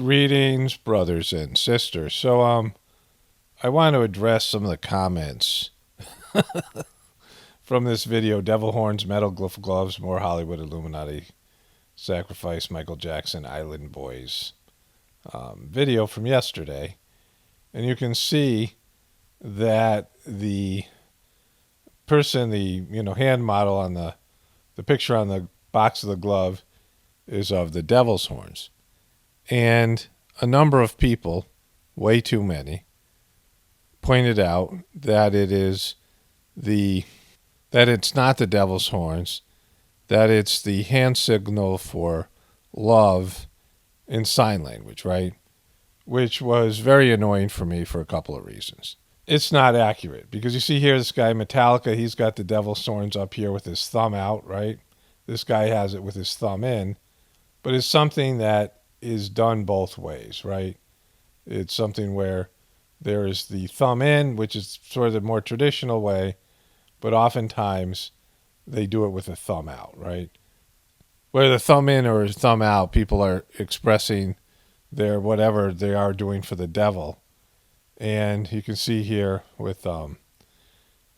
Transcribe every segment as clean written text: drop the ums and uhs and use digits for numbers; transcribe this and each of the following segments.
Greetings, brothers and sisters. So, I want to address some of the comments from this video: Devil Horns, Metal Gloves, More Hollywood Illuminati, Sacrifice, Michael Jackson, Island Boys video from yesterday. And you can see that the person, the hand model on the picture on the box of the glove is of the devil's horns. And a number of people, way too many, pointed out that it's not the devil's horns, that it's the hand signal for love in sign language, right? Which was very annoying for me for a couple of reasons. It's not accurate because you see here this guy Metallica, he's got the devil's horns up here with his thumb out, right? This guy has it with his thumb in, but it's something that is done both ways, right? It's something where there is the thumb in, which is sort of the more traditional way, but oftentimes they do it with a thumb out, right? Whether the thumb in or thumb out, people are expressing their whatever they are doing for the devil. And you can see here with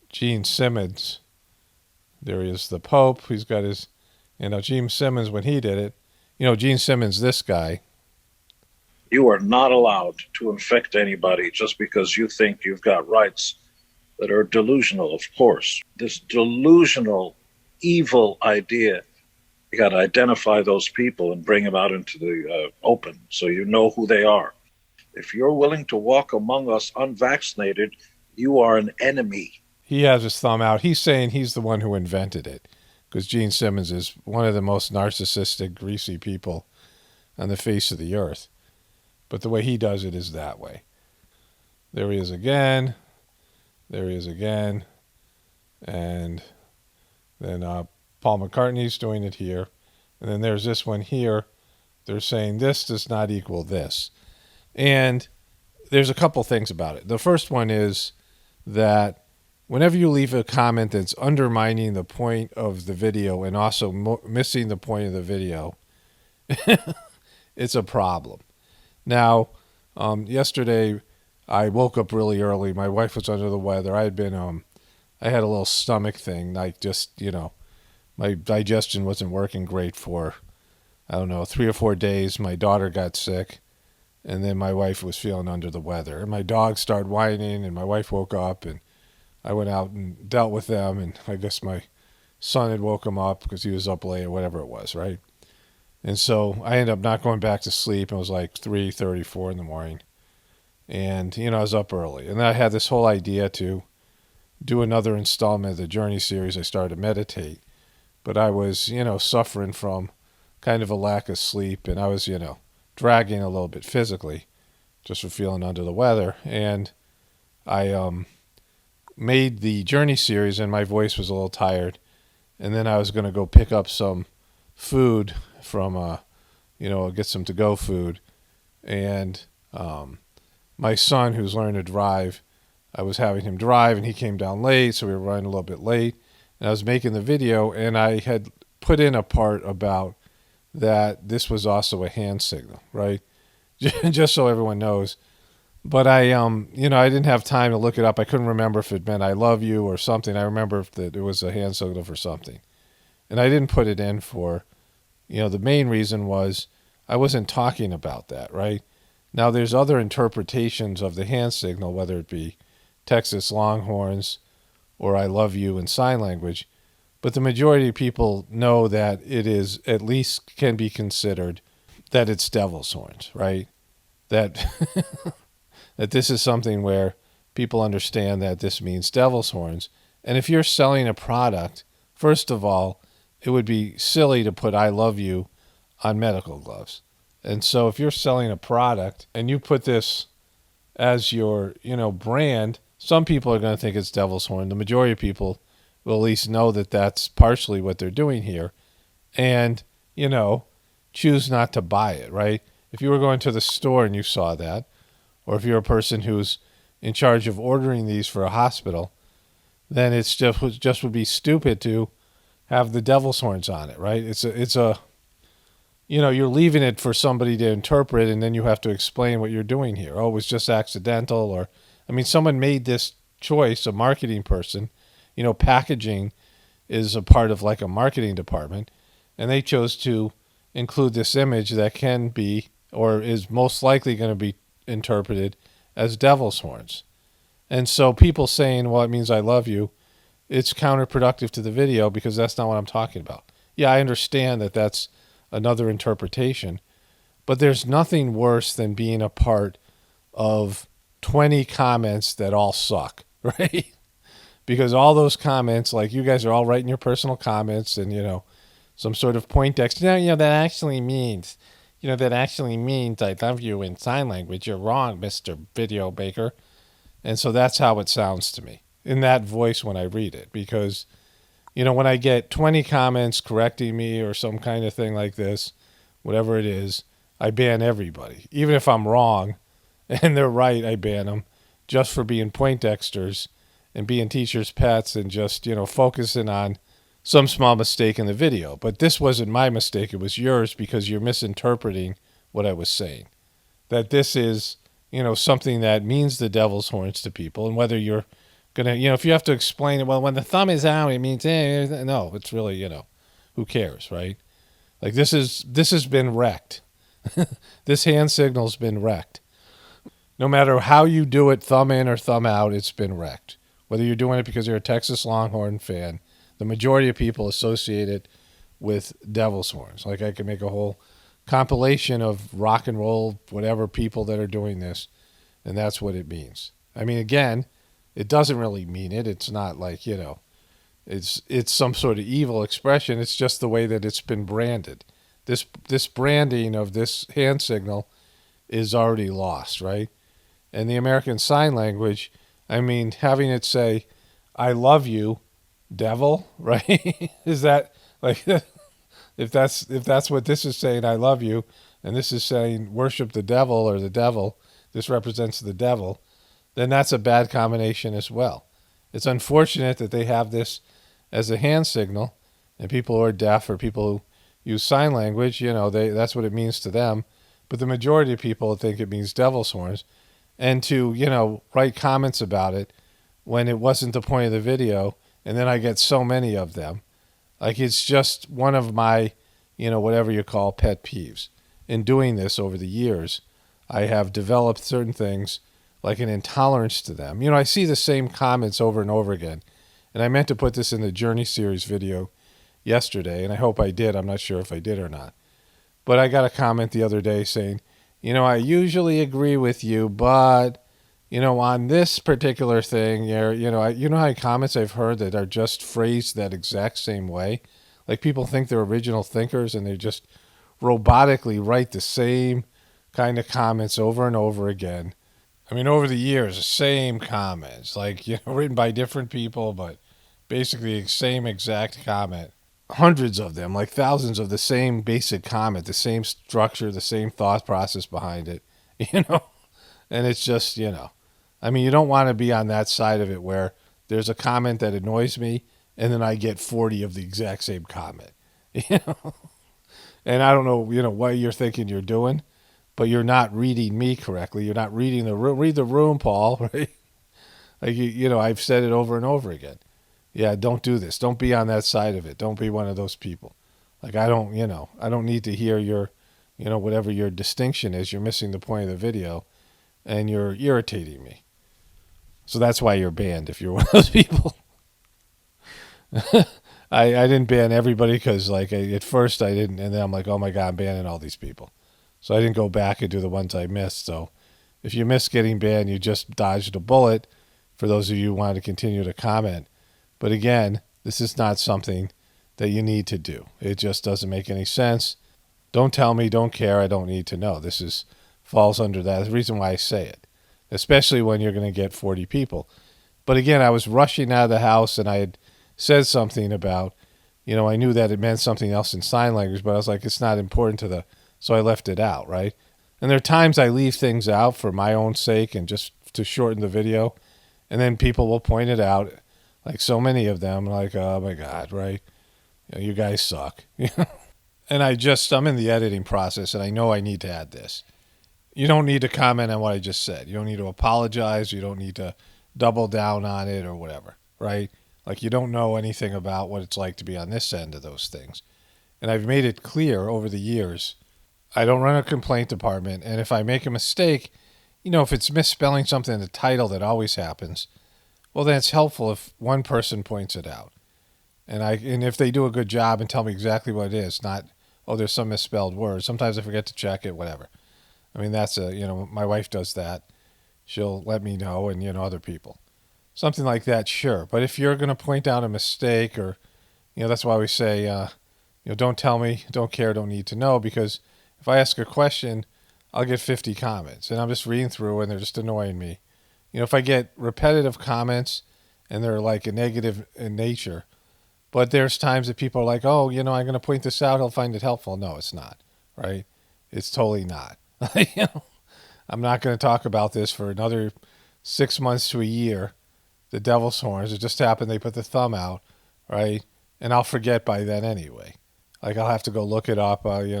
Gene Simmons, there is the Pope. He's got his, Gene Simmons, when he did it, Gene Simmons, this guy. You are not allowed to infect anybody just because you think you've got rights that are delusional, of course. This delusional, evil idea, you got to identify those people and bring them out into the open so you know who they are. If you're willing to walk among us unvaccinated, you are an enemy. He has his thumb out. He's saying he's the one who invented it because Gene Simmons is one of the most narcissistic, greasy people on the face of the earth. But the way he does it is that way. There he is again. There he is again. And then Paul McCartney's doing it here. And then there's this one here. They're saying this does not equal this. And there's a couple things about it. The first one is that whenever you leave a comment that's undermining the point of the video and also missing the point of the video, it's a problem. Now, yesterday I woke up really early. My wife was under the weather. I had a little stomach thing. Like just, my digestion wasn't working great for, 3 or 4 days. My daughter got sick. And then my wife was feeling under the weather. And my dogs started whining, and my wife woke up, and I went out and dealt with them. And I guess my son had woke him up because he was up late or whatever it was, right? And so I ended up not going back to sleep. It was like 3:34 in the morning. And, I was up early. And then I had this whole idea to do another installment of the Journey series. I started to meditate. But I was, suffering from kind of a lack of sleep. And I was, dragging a little bit physically just for feeling under the weather. And I made the Journey series and my voice was a little tired. And then I was going to go pick up some food from, get some to-go food. And my son, who's learning to drive, I was having him drive and he came down late, so we were running a little bit late. And I was making the video and I had put in a part about that this was also a hand signal, right? Just so everyone knows. But I didn't have time to look it up. I couldn't remember if it meant I love you or something. I remember that it was a hand signal for something. And I didn't put it in for, the main reason was I wasn't talking about that, right? Now there's other interpretations of the hand signal, whether it be Texas Longhorns or I love you in sign language. But the majority of people know that it is, at least can be considered, that it's devil's horns, right? That that this is something where people understand that this means devil's horns. And if you're selling a product, first of all, it would be silly to put I love you on medical gloves. And so if you're selling a product and you put this as your, brand, some people are going to think it's devil's horn. The majority of people will at least know that that's partially what they're doing here and, choose not to buy it, right? If you were going to the store and you saw that, or if you're a person who's in charge of ordering these for a hospital, then it's just would be stupid to have the devil's horns on it, right? It's a you're leaving it for somebody to interpret, and then you have to explain what you're doing here. Oh, it was just accidental. Or, I mean, someone made this choice, a marketing person. Packaging is a part of like a marketing department, and they chose to include this image that can be, or is most likely going to be interpreted as devil's horns. And so people saying, well, it means I love you, it's counterproductive to the video because that's not what I'm talking about. Yeah, I understand that that's another interpretation, but there's nothing worse than being a part of 20 comments that all suck, right? Because all those comments, like you guys are all writing your personal comments and, some sort of point text. That actually means, I love you in sign language. You're wrong, Mr. Video Baker. And so that's how it sounds to me in that voice when I read it. Because, when I get 20 comments correcting me or some kind of thing like this, whatever it is, I ban everybody. Even if I'm wrong and they're right, I ban them just for being Poindexters and being teachers' pets and just, focusing on some small mistake in the video. But this wasn't my mistake. It was yours because you're misinterpreting what I was saying. That this is, something that means the devil's horns to people. And whether you're going to, if you have to explain it, well, when the thumb is out, it means, no, it's really, who cares, right? Like this has been wrecked. This hand signal's been wrecked. No matter how you do it, thumb in or thumb out, it's been wrecked. Whether you're doing it because you're a Texas Longhorn fan, the majority of people associate it with devil's horns. Like I could make a whole compilation of rock and roll, whatever people that are doing this, and that's what it means. I mean, again, it doesn't really mean it. It's not like, it's some sort of evil expression. It's just the way that it's been branded. This branding of this hand signal is already lost, right? And the American Sign Language, I mean, having it say, I love you, devil, right? Is that like, if that's what this is saying, I love you, and this is saying worship the devil or the devil, this represents the devil, then that's a bad combination as well. It's unfortunate that they have this as a hand signal, and people who are deaf or people who use sign language, that's what it means to them. But the majority of people think it means devil's horns. And to, write comments about it when it wasn't the point of the video, and then I get so many of them. Like it's just one of my, whatever you call pet peeves. In doing this over the years, I have developed certain things like an intolerance to them. I see the same comments over and over again. And I meant to put this in the Journey series video yesterday, and I hope I did. I'm not sure if I did or not. But I got a comment the other day saying, I usually agree with you, but, on this particular thing, you know how many comments I've heard that are just phrased that exact same way? Like people think they're original thinkers and they just robotically write the same kind of comments over and over again. I mean, over the years, the same comments, like, written by different people, but basically the same exact comment. Hundreds of them, like thousands of the same basic comment, the same structure, the same thought process behind it, and it's just, I mean, you don't want to be on that side of it where there's a comment that annoys me and then I get 40 of the exact same comment, and I don't know, what you're thinking you're doing, but you're not reading me correctly. You're not reading the room. Read the room, Paul, right? Like, I've said it over and over again. Yeah, don't do this. Don't be on that side of it. Don't be one of those people. Like, I don't need to hear your, whatever your distinction is. You're missing the point of the video, and you're irritating me. So that's why you're banned if you're one of those people. I didn't ban everybody because, like, at first I didn't, and then I'm like, oh my God, I'm banning all these people. So I didn't go back and do the ones I missed. So if you missed getting banned, you just dodged a bullet. For those of you who want to continue to comment. But again, this is not something that you need to do. It just doesn't make any sense. Don't tell me, don't care, I don't need to know. This falls under that. That's the reason why I say it, especially when you're going to get 40 people. But again, I was rushing out of the house and I had said something about, I knew that it meant something else in sign language, but I was like, it's not important so I left it out, right? And there are times I leave things out for my own sake and just to shorten the video, and then people will point it out. Like so many of them, like, oh my God, right? You guys suck. and I'm in the editing process, and I know I need to add this. You don't need to comment on what I just said. You don't need to apologize. You don't need to double down on it or whatever, right? Like, you don't know anything about what it's like to be on this end of those things. And I've made it clear over the years, I don't run a complaint department. And if I make a mistake, if it's misspelling something in the title, that always happens, well, then it's helpful if one person points it out. And if they do a good job and tell me exactly what it is, not, oh, there's some misspelled word. Sometimes I forget to check it, whatever. I mean, that's my wife does that. She'll let me know, and, other people. Something like that, sure. But if you're going to point out a mistake, or, that's why we say, don't tell me, don't care, don't need to know, because if I ask a question, I'll get 50 comments, and I'm just reading through, and they're just annoying me. If I get repetitive comments, and they're like a negative in nature, but there's times that people are like, oh, I'm going to point this out, he'll find it helpful. No, it's not, right? It's totally not. I'm not going to talk about this for another 6 months to a year. The devil's horns. It just happened they put the thumb out, right? And I'll forget by then anyway. Like, I'll have to go look it up, but it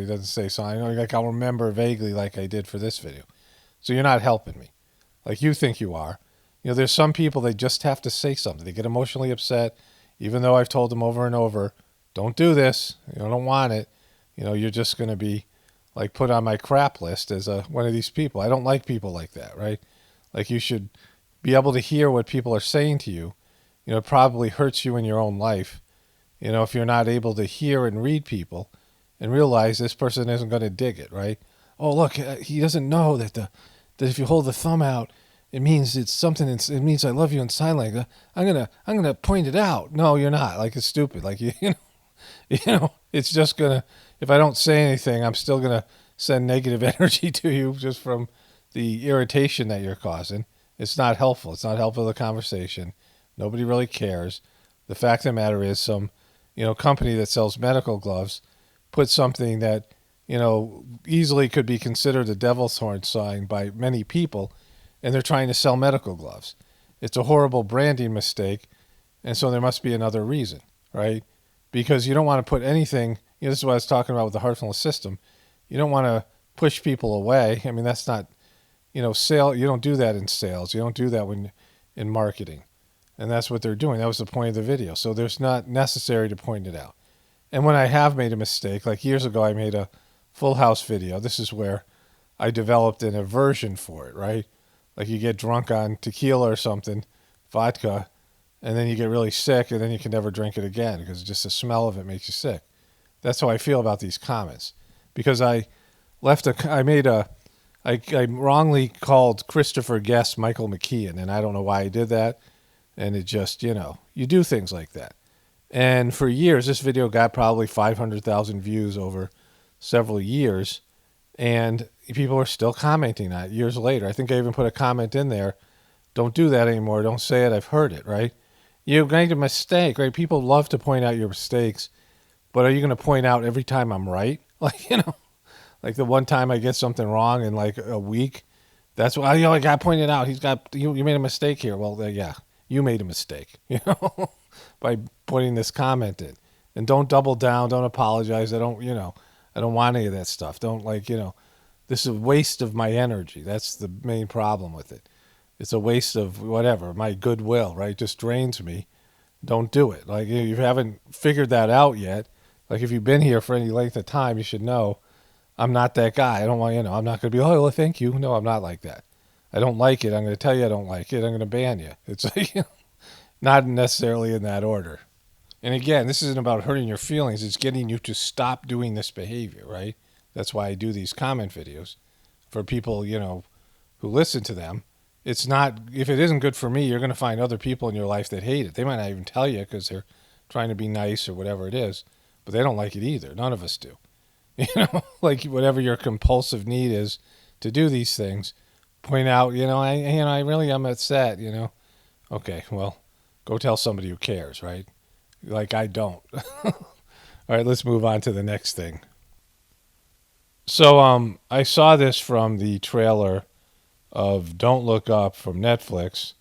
doesn't say something. Like, I'll remember vaguely like I did for this video. So you're not helping me. Like you think you are. There's some people, they just have to say something. They get emotionally upset, even though I've told them over and over, don't do this. You don't want it. You're just going to be like put on my crap list as one of these people. I don't like people like that, right? Like, you should be able to hear what people are saying to you. It probably hurts you in your own life. If you're not able to hear and read people and realize this person isn't going to dig it, right? Oh, look, he doesn't know that if you hold the thumb out, it means it's something. It means I love you in sign language. I'm gonna point it out. No, you're not. Like, it's stupid. Like, it's just gonna. If I don't say anything, I'm still gonna send negative energy to you just from the irritation that you're causing. It's not helpful. It's not helpful to the conversation. Nobody really cares. The fact of the matter is, some company that sells medical gloves put something that easily could be considered a devil's horn sign by many people, and they're trying to sell medical gloves. It's a horrible branding mistake, and so there must be another reason, right? Because you don't want to put anything, this is what I was talking about with the Heartfulness system. You don't want to push people away. I mean, that's not, sale. You don't do that in sales. You don't do that in marketing. And that's what they're doing. That was the point of the video. So there's not necessary to point it out. And when I have made a mistake, like years ago, I made a Full House video. This is where I developed an aversion for it, right? Like, you get drunk on tequila or something, vodka, and then you get really sick, and then you can never drink it again because just the smell of it makes you sick. That's how I feel about these comments, because I wrongly called Christopher Guest Michael McKeon, and I don't know why I did that. And it just, you do things like that. And for years, this video got probably 500,000 views over several years, and people are still commenting on it years later. I think I even put a comment in there, don't do that anymore, don't say it, I've heard it, right? You made a mistake, right? People love to point out your mistakes, but are you going to point out every time I'm right? Like, like the one time I get something wrong in like a week, that's why, I got pointed out, you made a mistake here. Well, yeah, you made a mistake, by putting this comment in. And don't double down, don't apologize. I don't want any of that stuff. Don't this is a waste of my energy. That's the main problem with it. It's a waste of whatever, my goodwill, right? It just drains me. Don't do it. Like, if you haven't figured that out yet, like, if you've been here for any length of time, you should know I'm not that guy. I don't want, I'm not going to be, oh, well, thank you. No, I'm not like that. I don't like it. I'm going to tell you I don't like it. I'm going to ban you. It's like, not necessarily in that order. And again, this isn't about hurting your feelings. It's getting you to stop doing this behavior, right? That's why I do these comment videos for people, who listen to them. It's not, if it isn't good for me, you're going to find other people in your life that hate it. They might not even tell you because they're trying to be nice or whatever it is, but they don't like it either. None of us do. Like, whatever your compulsive need is to do these things, point out, I really am upset, Okay, well, go tell somebody who cares, right? Like, I don't. All right, let's move on to the next thing. So I saw this from the trailer of Don't Look Up from Netflix,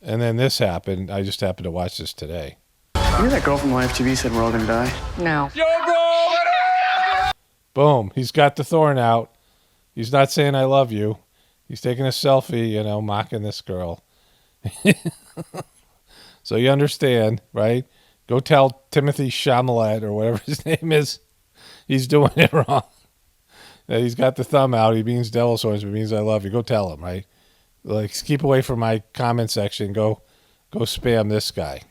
and then this happened. I just happened to watch this today. You know that girl from Live TV said we're all gonna die? No. Yo, bro, what up? Boom. He's got the thorn out. He's not saying I love you. He's taking a selfie, mocking this girl. So you understand, right? Go tell Timothy Chalamet or whatever his name is. He's doing it wrong. That he's got the thumb out. He means devil's horns, but means I love you. Go tell him, right? Like, keep away from my comment section. Go spam this guy.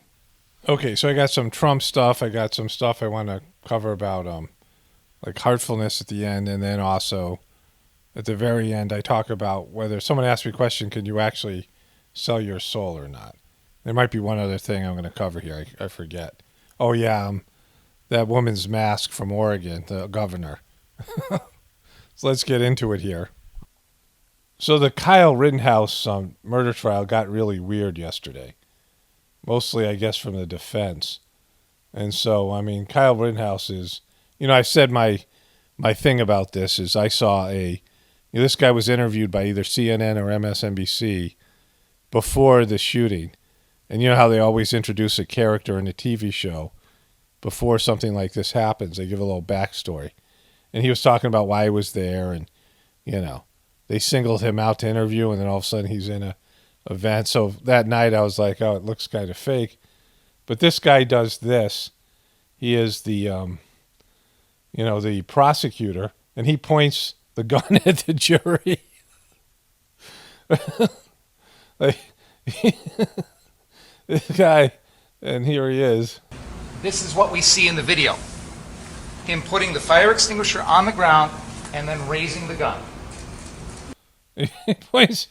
Okay, so I got some Trump stuff. I got some stuff I want to cover about like heartfulness at the end, and then also at the very end I talk about whether someone asks me a question, can you actually sell your soul or not? There might be one other thing I'm going to cover here. I forget. Oh yeah, that woman's mask from Oregon, the governor. So let's get into it here. So the Kyle Rittenhouse murder trial got really weird yesterday. Mostly, I guess, from the defense. And so, I mean, Kyle Rittenhouse is, I said my thing about this is I saw this guy was interviewed by either CNN or MSNBC before the shooting. And you know how they always introduce a character in a TV show before something like this happens. They give a little backstory. And he was talking about why he was there, and, they singled him out to interview, and then all of a sudden he's in a event. So that night I was like, oh, it looks kind of fake. But this guy does this. He is the, the prosecutor, and he points the gun at the jury. Like, this guy, and here he is. This is what we see in the video. Him putting the fire extinguisher on the ground and then raising the gun. He points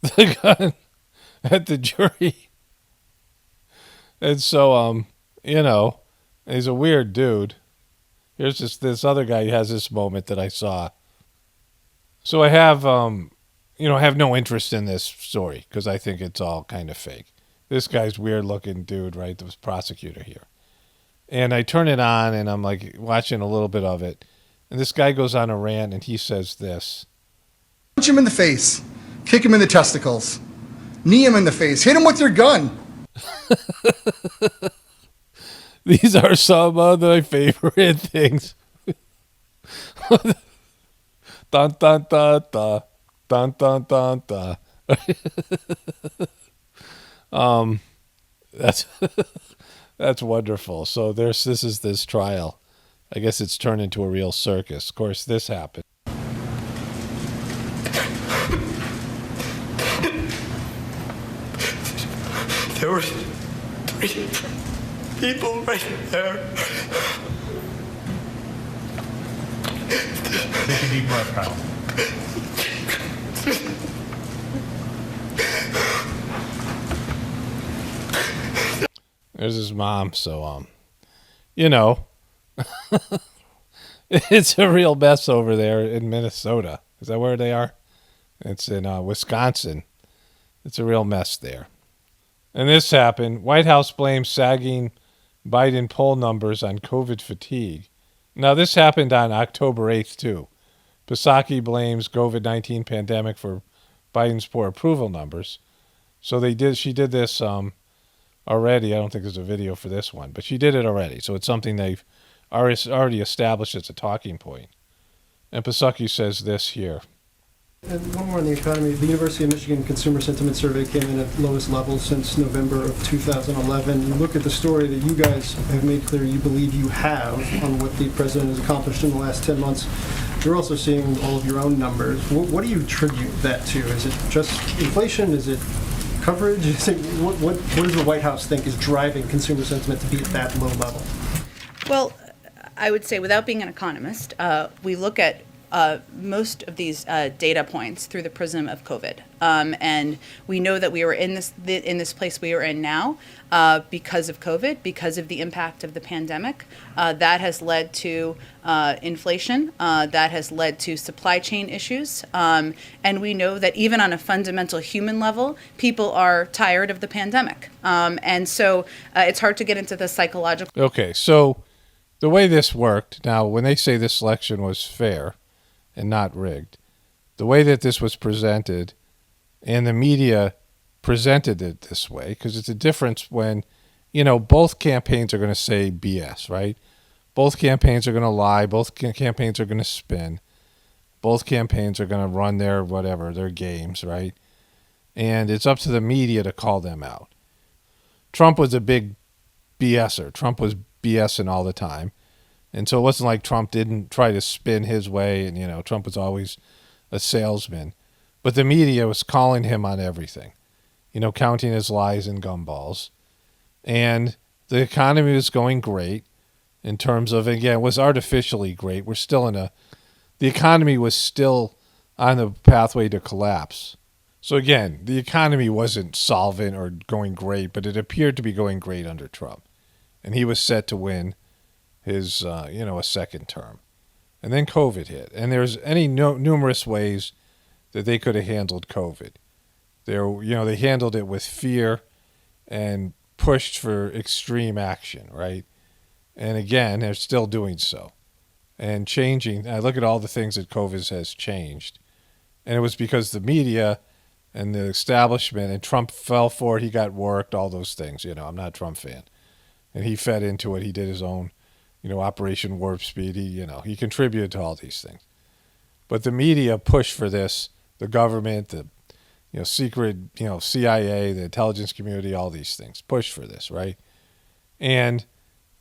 the gun at the jury. And so, he's a weird dude. Here's this other guy who has this moment that I saw. So I have, have no interest in this story because I think it's all kind of fake. This guy's weird looking dude, right? The prosecutor here. And I turn it on and I'm like watching a little bit of it. And this guy goes on a rant and he says this. Punch him in the face. Kick him in the testicles. Knee him in the face. Hit him with your gun. These are some of my favorite things. Dun dun dun dun dun dun dun dun. That's wonderful. So this is this trial. I guess it's turned into a real circus. Of course, this happened. There were 3 people right there. Take a deep breath, Kyle. There's his mom, so it's a real mess over there in Minnesota. Is that where they are? It's in Wisconsin. It's a real mess there. And this happened. White House blames sagging Biden poll numbers on COVID fatigue. Now, this happened on October 8th, too. Psaki blames COVID-19 pandemic for Biden's poor approval numbers. So she did this already. I don't think there's a video for this one, but she did it already. So it's something they've already established as a talking point. And Psaki says this here. And one more on the economy. The University of Michigan Consumer Sentiment Survey came in at lowest levels since November of 2011. You look at the story that you guys have made clear you believe you have on what the president has accomplished in the last 10 months. You're also seeing all of your own numbers. What do you attribute that to? Is it just inflation? Is it coverage? Is it, what does the White House think is driving consumer sentiment to be at that low level? Well, I would say, without being an economist, we look at most of these data points through the prism of COVID, and we know that we are in this place we are in now because of COVID, because of the impact of the pandemic. That has led to inflation. That has led to supply chain issues, and we know that even on a fundamental human level, people are tired of the pandemic, and so it's hard to get into the psychological. Okay, so the way this worked now, when they say this election was fair and not rigged, the way that this was presented, and the media presented it this way, because it's a difference when, both campaigns are going to say BS, right? Both campaigns are going to lie. Both campaigns are going to spin. Both campaigns are going to run their whatever, their games, right? And it's up to the media to call them out. Trump was a big BSer. Trump was BSing all the time. And so it wasn't like Trump didn't try to spin his way, and, Trump was always a salesman. But the media was calling him on everything, counting his lies and gumballs. And the economy was going great in terms of, again, it was artificially great. We're still the economy was still on the pathway to collapse. So again, the economy wasn't solvent or going great, but it appeared to be going great under Trump. And he was set to win his, a second term. And then COVID hit. And there's numerous ways that they could have handled COVID. They handled it with fear and pushed for extreme action, right? And again, they're still doing so. And changing, I look at all the things that COVID has changed. And it was because the media and the establishment, and Trump fell for it, he got worked, all those things. I'm not a Trump fan. And he fed into it. He did his own, Operation Warp Speed. He contributed to all these things. But the media pushed for this, the government, the secret, CIA, the intelligence community, all these things pushed for this, right? And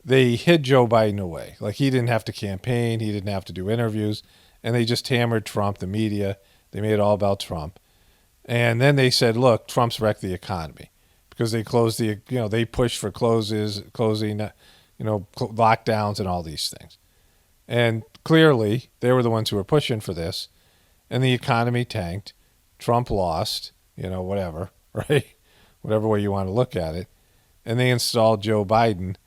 they hid Joe Biden away. Like, he didn't have to campaign. He didn't have to do interviews. And they just hammered Trump, the media. They made it all about Trump. And then they said, look, Trump's wrecked the economy because they closed they pushed for closing, lockdowns and all these things. And clearly they were the ones who were pushing for this, and the economy tanked. Trump lost, whatever, right? Whatever way you want to look at it. And they installed Joe Biden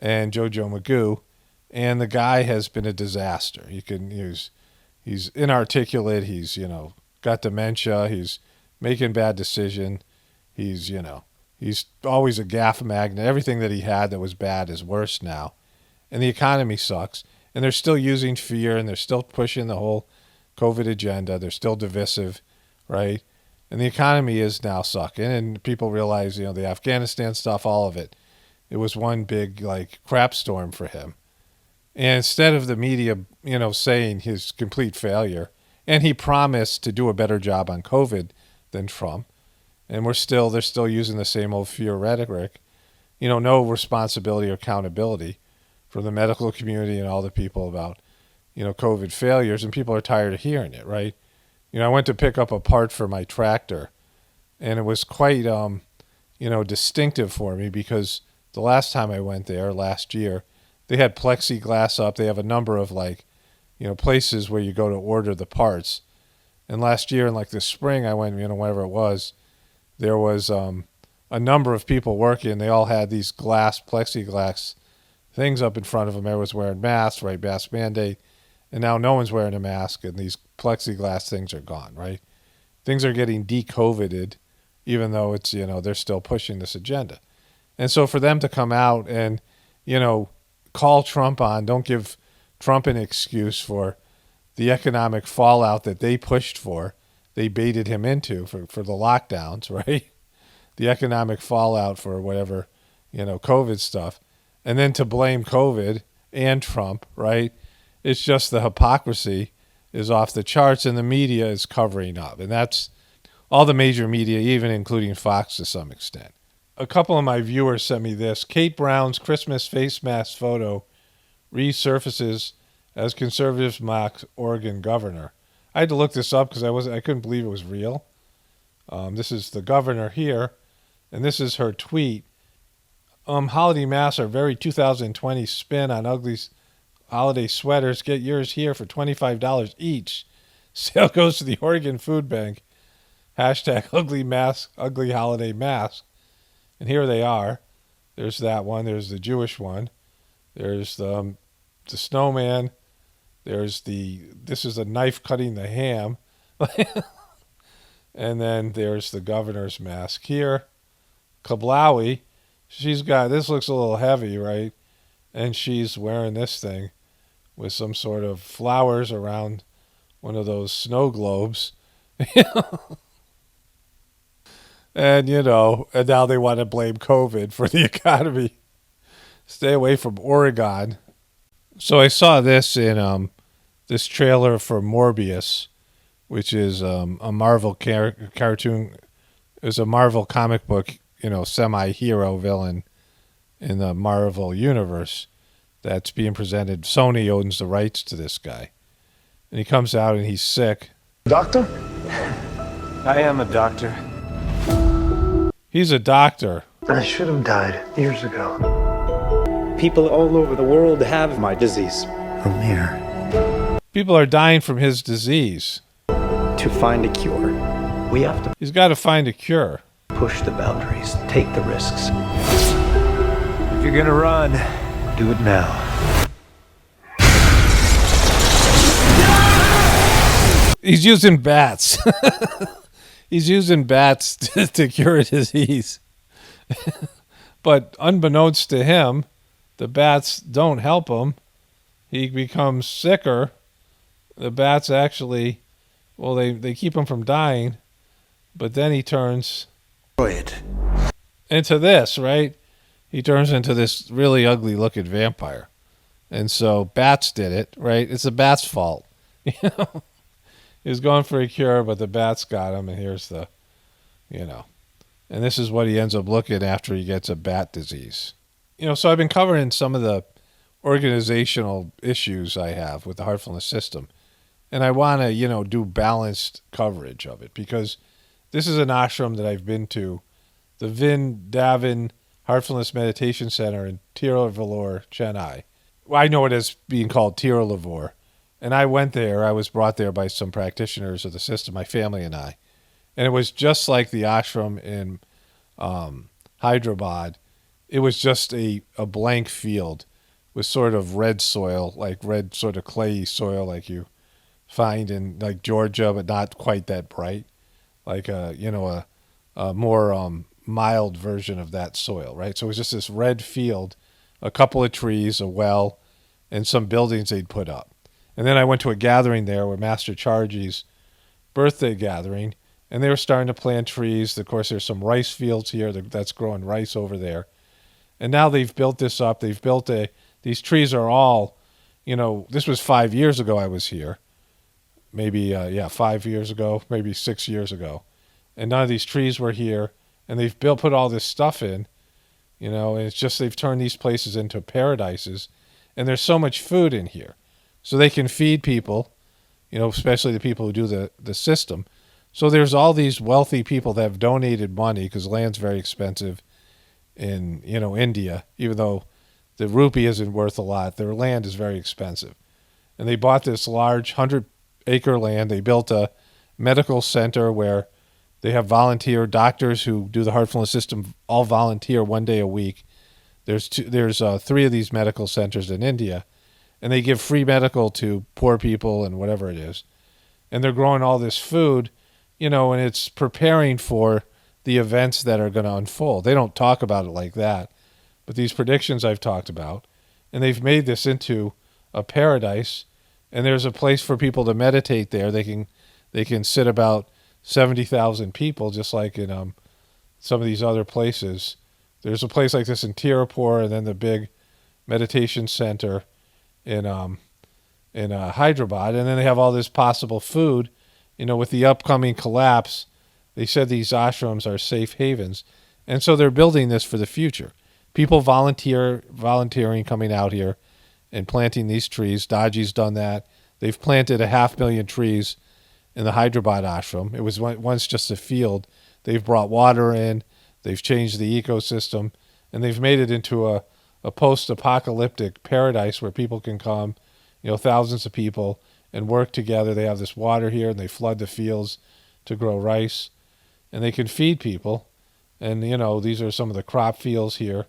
and JoJo Magoo, and the guy has been a disaster. He's inarticulate. He's, got dementia. He's making bad decisions. He's always a gaffe magnet. Everything that he had that was bad is worse now. And the economy sucks. And they're still using fear, and they're still pushing the whole COVID agenda. They're still divisive, right? And the economy is now sucking. And people realize, the Afghanistan stuff, all of it, it was one big, crap storm for him. And instead of the media, saying his complete failure, and he promised to do a better job on COVID than Trump, and they're still using the same old fear rhetoric, no responsibility or accountability from the medical community and all the people about, COVID failures, and people are tired of hearing it, right? I went to pick up a part for my tractor, and it was quite, distinctive for me because the last time I went there, last year, they had plexiglass up. They have a number of places where you go to order the parts. And last year in the spring, I went, whenever it was, there was a number of people working. They all had these plexiglass things up in front of them. Everyone's wearing masks, right? Mask mandate. And now no one's wearing a mask, and these plexiglass things are gone, right? Things are getting de-COVIDed, even though it's, they're still pushing this agenda. And so for them to come out and, call Trump on, don't give Trump an excuse for the economic fallout that they pushed for, they baited him into for the lockdowns, right? The economic fallout for whatever, COVID stuff. And then to blame COVID and Trump, right? It's just the hypocrisy is off the charts, and the media is covering up. And that's all the major media, even including Fox to some extent. A couple of my viewers sent me this. Kate Brown's Christmas face mask photo resurfaces as conservatives mock Oregon governor. I had to look this up because I couldn't believe it was real. This is the governor here, and this is her tweet. Holiday masks are very 2020 spin on ugly holiday sweaters. Get yours here for $25 each. Sale goes to the Oregon Food Bank. Hashtag ugly mask, ugly holiday mask. And here they are. There's that one. There's the Jewish one. There's the snowman. This is a knife cutting the ham. And then there's the governor's mask here. Kablawi, this looks a little heavy, right? And she's wearing this thing with some sort of flowers around one of those snow globes. And, and now they want to blame COVID for the economy. Stay away from Oregon. So I saw this in this trailer for Morbius, which is a Marvel cartoon. It was a Marvel comic book, semi-hero villain in the Marvel universe that's being presented. Sony owns the rights to this guy. And he comes out and he's sick. Doctor? I am a doctor. He's a doctor. I should have died years ago. People all over the world have my disease. I'm here People are dying from his disease. to find a cure. We have to He's got to find a cure. push the boundaries, take the risks. If you're gonna run, do it now. He's using bats. He's using bats to cure a disease. But unbeknownst to him, the bats don't help him. He becomes sicker. The bats actually, well, they keep him from dying. But then he turns into this, right? He turns into this really ugly looking vampire. And so bats did it, right? It's the bats' fault. He was going for a cure, but the bats got him, and here's the, and this is what he ends up looking after he gets a bat disease. So I've been covering some of the organizational issues I have with the Heartfulness system, and I want to, do balanced coverage of it, because this is an ashram that I've been to, the Vrindavan Heartfulness Meditation Center in Tiruvallur, Chennai. Well, I know it as being called Tiruvallur. And I went there. I was brought there by some practitioners of the system, my family and I. And it was just like the ashram in Hyderabad. It was just a blank field with sort of red soil, like red sort of clayey soil like you find in like Georgia, but not quite that bright. Like a more mild version of that soil, right? So it was just this red field, a couple of trees, a well, and some buildings they'd put up. And then I went to a gathering there where Master Charji's birthday gathering, and they were starting to plant trees. Of course, there's some rice fields here that's growing rice over there. And now they've built this up. They've built these trees are all, this was 5 years ago I was here. Maybe, 5 years ago, maybe 6 years ago. And none of these trees were here. And they've put all this stuff in, and it's just they've turned these places into paradises. And there's so much food in here. So they can feed people, especially the people who do the system. So there's all these wealthy people that have donated money because land's very expensive in, India, even though the rupee isn't worth a lot. Their land is very expensive. And they bought this large 100-acre land. They built a medical center where they have volunteer doctors who do the Heartfulness system, all volunteer 1 day a week. There's 3 of these medical centers in India. And they give free medical to poor people and whatever it is. And they're growing all this food, and it's preparing for the events that are going to unfold. They don't talk about it like that. But these predictions I've talked about, and they've made this into a paradise. And there's a place for people to meditate there. They can sit about 70,000 people, just like in some of these other places. There's a place like this in Tirupur, and then the big meditation center in Hyderabad, and then they have all this possible food, with the upcoming collapse. They said these ashrams are safe havens, and so they're building this for the future. People volunteering, coming out here and planting these trees. Daji's done that. They've planted 500,000 trees in the Hyderabad ashram. It was once just a field. They've brought water in. They've changed the ecosystem, and they've made it into a post-apocalyptic paradise where people can come, thousands of people, and work together. They have this water here, and they flood the fields to grow rice, and they can feed people. And, these are some of the crop fields here.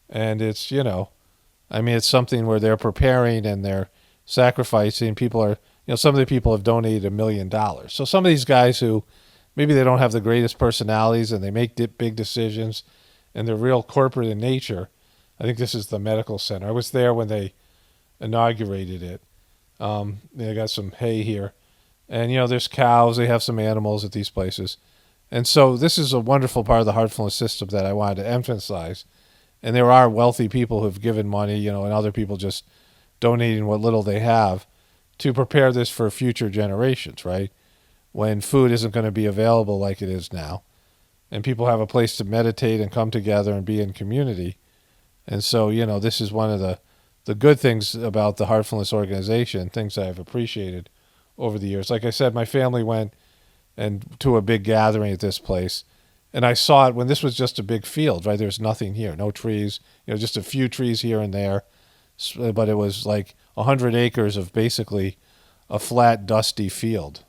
And it's, it's something where they're preparing and they're sacrificing. People are, some of the people have donated $1 million. So some of these guys who maybe they don't have the greatest personalities and they make big decisions and they're real corporate in nature. I think this is the medical center. I was there when they inaugurated it. They got some hay here. And, there's cows. They have some animals at these places. And so this is a wonderful part of the Heartfulness system that I wanted to emphasize. And there are wealthy people who've given money, and other people just donating what little they have to prepare this for future generations, right? When food isn't going to be available like it is now, and people have a place to meditate and come together and be in community. And so, this is one of the good things about the Heartfulness organization, things that I've appreciated over the years. Like I said, my family went to a big gathering at this place, and I saw it when this was just a big field, right? There's nothing here, no trees, just a few trees here and there, but it was like 100 acres of basically a flat, dusty field.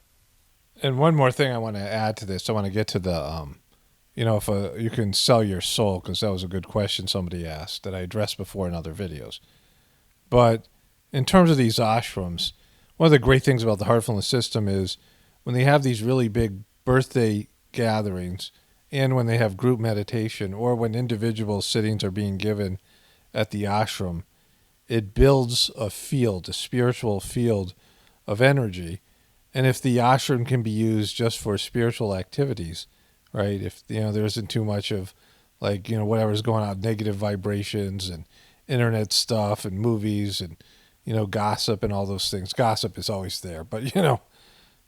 And one more thing I want to add to this, I want to get to the, if you can sell your soul, because that was a good question somebody asked that I addressed before in other videos. But in terms of these ashrams, one of the great things about the Heartfulness system is when they have these really big birthday gatherings and when they have group meditation or when individual sittings are being given at the ashram, it builds a field, a spiritual field of energy. And if the ashram can be used just for spiritual activities, right? If, there isn't too much of whatever's going on, negative vibrations and internet stuff and movies and, gossip and all those things. Gossip is always there. But,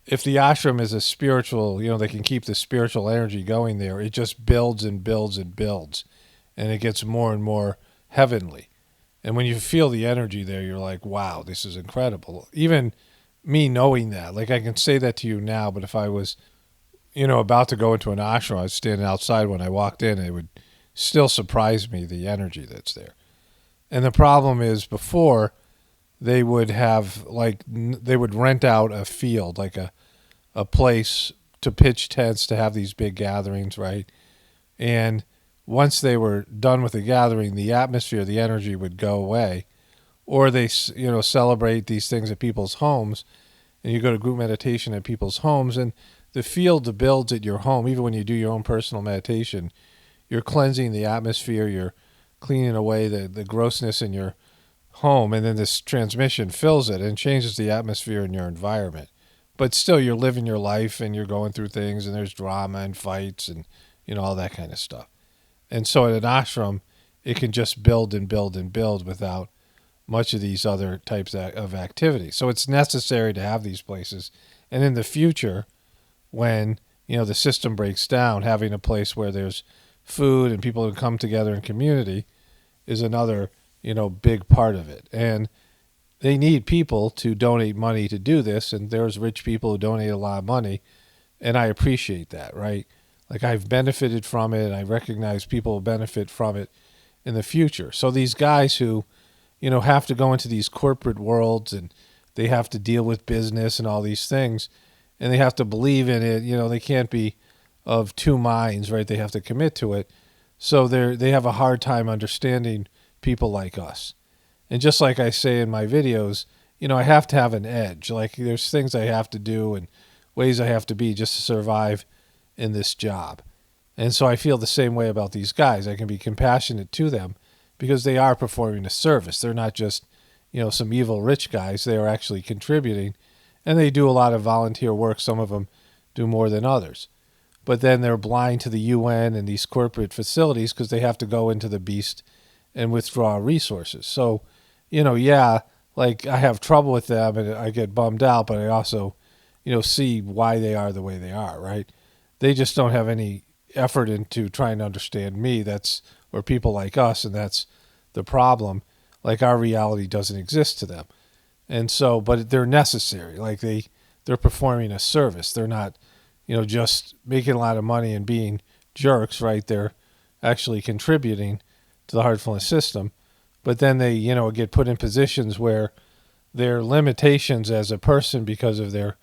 if the ashram is a spiritual, they can keep the spiritual energy going there. It just builds and builds and builds. And it gets more and more heavenly. And when you feel the energy there, you're like, wow, this is incredible. Even me knowing that, I can say that to you now, but if I was, about to go into an ashram, I was standing outside when I walked in, it would still surprise me, the energy that's there. And the problem is before, they would have, they would rent out a field, like a place to pitch tents to have these big gatherings, right? And once they were done with the gathering, the atmosphere, the energy would go away. Or they, celebrate these things at people's homes, and you go to group meditation at people's homes, and the field builds at your home. Even when you do your own personal meditation, you're cleansing the atmosphere, you're cleaning away the grossness in your home, and then this transmission fills it and changes the atmosphere in your environment. But still, you're living your life, and you're going through things, and there's drama and fights and, all that kind of stuff. And so at an ashram, it can just build and build and build without much of these other types of activities. So it's necessary to have these places. And in the future, when, the system breaks down, having a place where there's food and people can come together in community is another, big part of it. And they need people to donate money to do this. And there's rich people who donate a lot of money. And I appreciate that, right? I've benefited from it. And I recognize people will benefit from it in the future. So these guys who, have to go into these corporate worlds and they have to deal with business and all these things, and they have to believe in it. They can't be of two minds, right? They have to commit to it. So they have a hard time understanding people like us. And just like I say in my videos, I have to have an edge. There's things I have to do and ways I have to be just to survive in this job. And so I feel the same way about these guys. I can be compassionate to them because they are performing a service. They're not just, some evil rich guys. They are actually contributing, and they do a lot of volunteer work. Some of them do more than others. But then they're blind to the UN and these corporate facilities because they have to go into the beast and withdraw resources. So, I have trouble with them and I get bummed out, but I also, see why they are the way they are, right? They just don't have any effort into trying to understand me. That's where people like us, and that's the problem. Our reality doesn't exist to them. And so, but they're necessary. They're performing a service. They're not, just making a lot of money and being jerks, right? They're actually contributing to the Heartfulness system. But then they, get put in positions where their limitations as a person because of their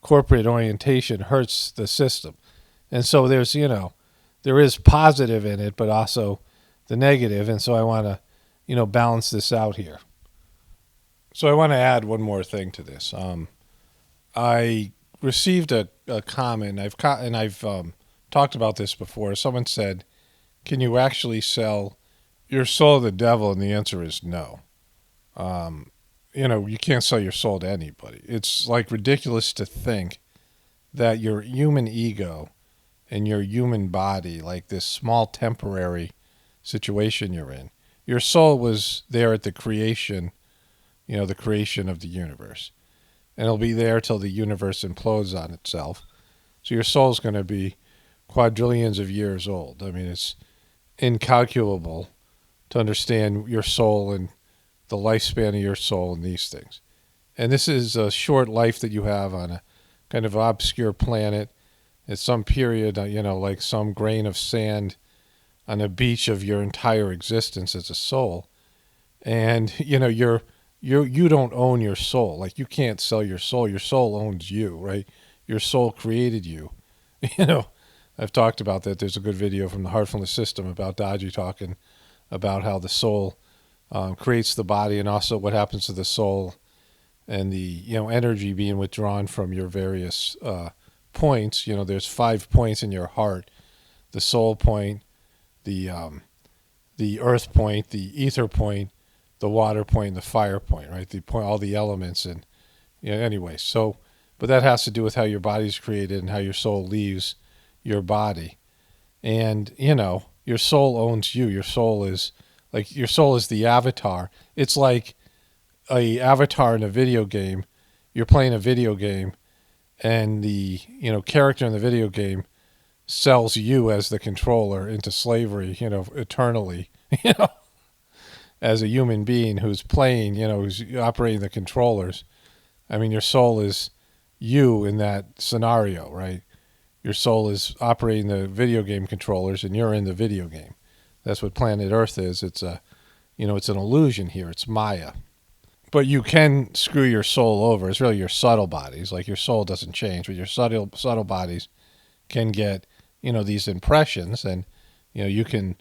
corporate orientation hurts the system. And so there's, there is positive in it, but also the negative. And so I want to, balance this out here. So I want to add one more thing to this. I received a comment, I've talked about this before. Someone said, can you actually sell your soul to the devil? And the answer is no. You can't sell your soul to anybody. It's ridiculous to think that your human ego and your human body, this small temporary situation you're in, your soul was there at the creation the creation of the universe. And it'll be there till the universe implodes on itself. So your soul's going to be quadrillions of years old. I mean, it's incalculable to understand your soul and the lifespan of your soul and these things. And this is a short life that you have on a kind of obscure planet at some period, like some grain of sand on a beach of your entire existence as a soul. And, you don't own your soul. Like, you can't sell your soul. Your soul owns you, right? Your soul created you. I've talked about that. There's a good video from the Heartfulness system about Dodgy talking about how the soul creates the body, and also what happens to the soul and the energy being withdrawn from your various points. There's 5 points in your heart: the soul point, the earth point, the ether point, the water point, and the fire point. Right, the point, all the elements, and anyway. So, but that has to do with how your body's created and how your soul leaves your body, and your soul owns you. Your soul is the avatar. It's like a avatar in a video game. You're playing a video game, and the character in the video game sells you as the controller into slavery, eternally, as a human being who's playing, who's operating the controllers. I mean, your soul is you in that scenario, right? Your soul is operating the video game controllers, and you're in the video game. That's what planet Earth is. It's it's an illusion here. It's Maya. But you can screw your soul over. It's really your subtle bodies. Like, your soul doesn't change, but your subtle bodies can get, these impressions, and, you can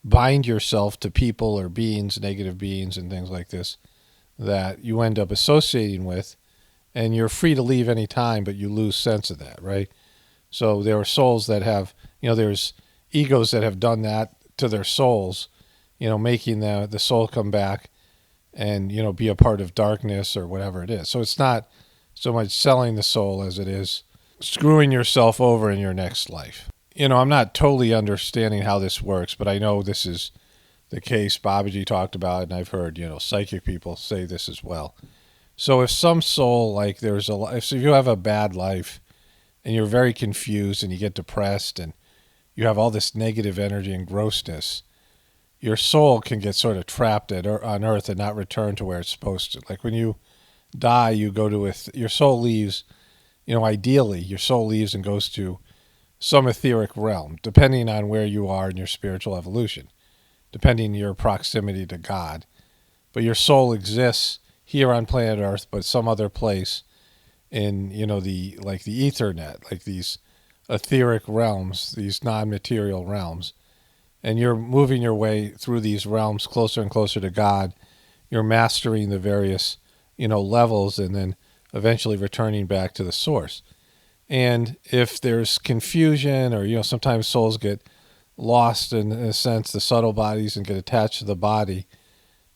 bind yourself to people or beings, negative beings and things like this, that you end up associating with, and you're free to leave any time, but you lose sense of that, right? So there are souls that have, there's egos that have done that to their souls, making the soul come back and, be a part of darkness or whatever it is. So it's not so much selling the soul as it is screwing yourself over in your next life. I'm not totally understanding how this works, but I know this is the case. Babaji talked about it, and I've heard, psychic people say this as well. So if some soul, like if you have a bad life and you're very confused and you get depressed and you have all this negative energy and grossness, your soul can get sort of trapped on earth and not return to where it's supposed to. Like, when you die, you go to your soul leaves, ideally, your soul leaves and goes to some etheric realm, depending on where you are in your spiritual evolution, depending on your proximity to God. But your soul exists here on planet Earth, but some other place in, the Ethernet, like these etheric realms, these non-material realms. And you're moving your way through these realms closer and closer to God. You're mastering the various, levels, and then eventually returning back to the source. And if there's confusion, or, sometimes souls get lost in a sense, the subtle bodies, and get attached to the body,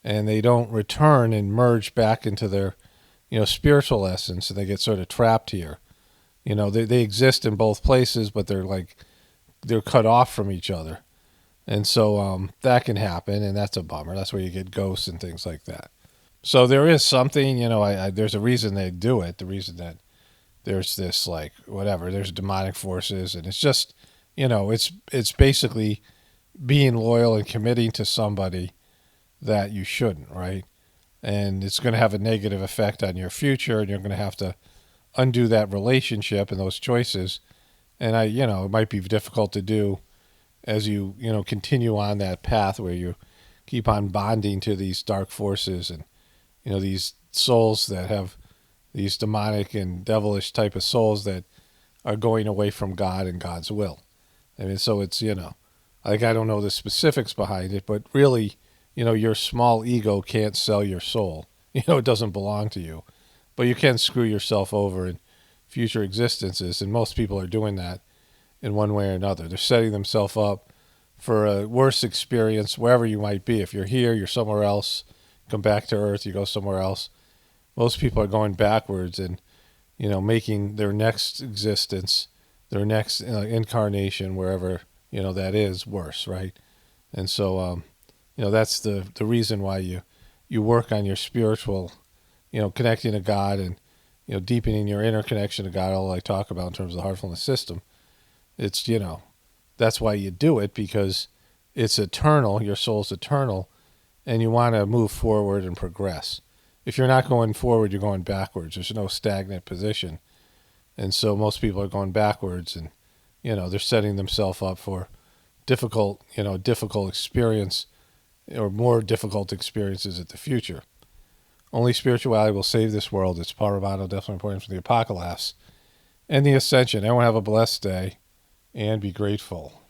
and they don't return and merge back into their, spiritual essence, and they get sort of trapped here. They exist in both places, but they're cut off from each other. And so that can happen, and that's a bummer. That's where you get ghosts and things like that. So there is something, there's a reason they do it, the reason that there's this, there's demonic forces, and it's just, it's basically being loyal and committing to somebody that you shouldn't, right? And it's going to have a negative effect on your future, and you're going to have to undo that relationship and those choices. And it might be difficult to do as you, continue on that path where you keep on bonding to these dark forces and, these souls that have these demonic and devilish type of souls that are going away from God and God's will. I mean, so it's, I don't know the specifics behind it, but really, your small ego can't sell your soul. It doesn't belong to you. But you can screw yourself over in future existences, and most people are doing that in one way or another. They're setting themselves up for a worse experience wherever you might be. If you're here, you're somewhere else. Come back to Earth, you go somewhere else. Most people are going backwards and, making their next existence, their next incarnation, wherever, that is, worse, right? And so, that's the reason why you work on your spiritual connecting to God and, deepening your inner connection to God, all I talk about in terms of the Heartfulness system. It's, that's why you do it, because it's eternal. Your soul's eternal, and you want to move forward and progress. If you're not going forward, you're going backwards. There's no stagnant position. And so most people are going backwards, and, they're setting themselves up for difficult experience or more difficult experiences in the future. Only spirituality will save this world. It's Paravano, definitely important for the apocalypse and the ascension. Everyone have a blessed day and be grateful.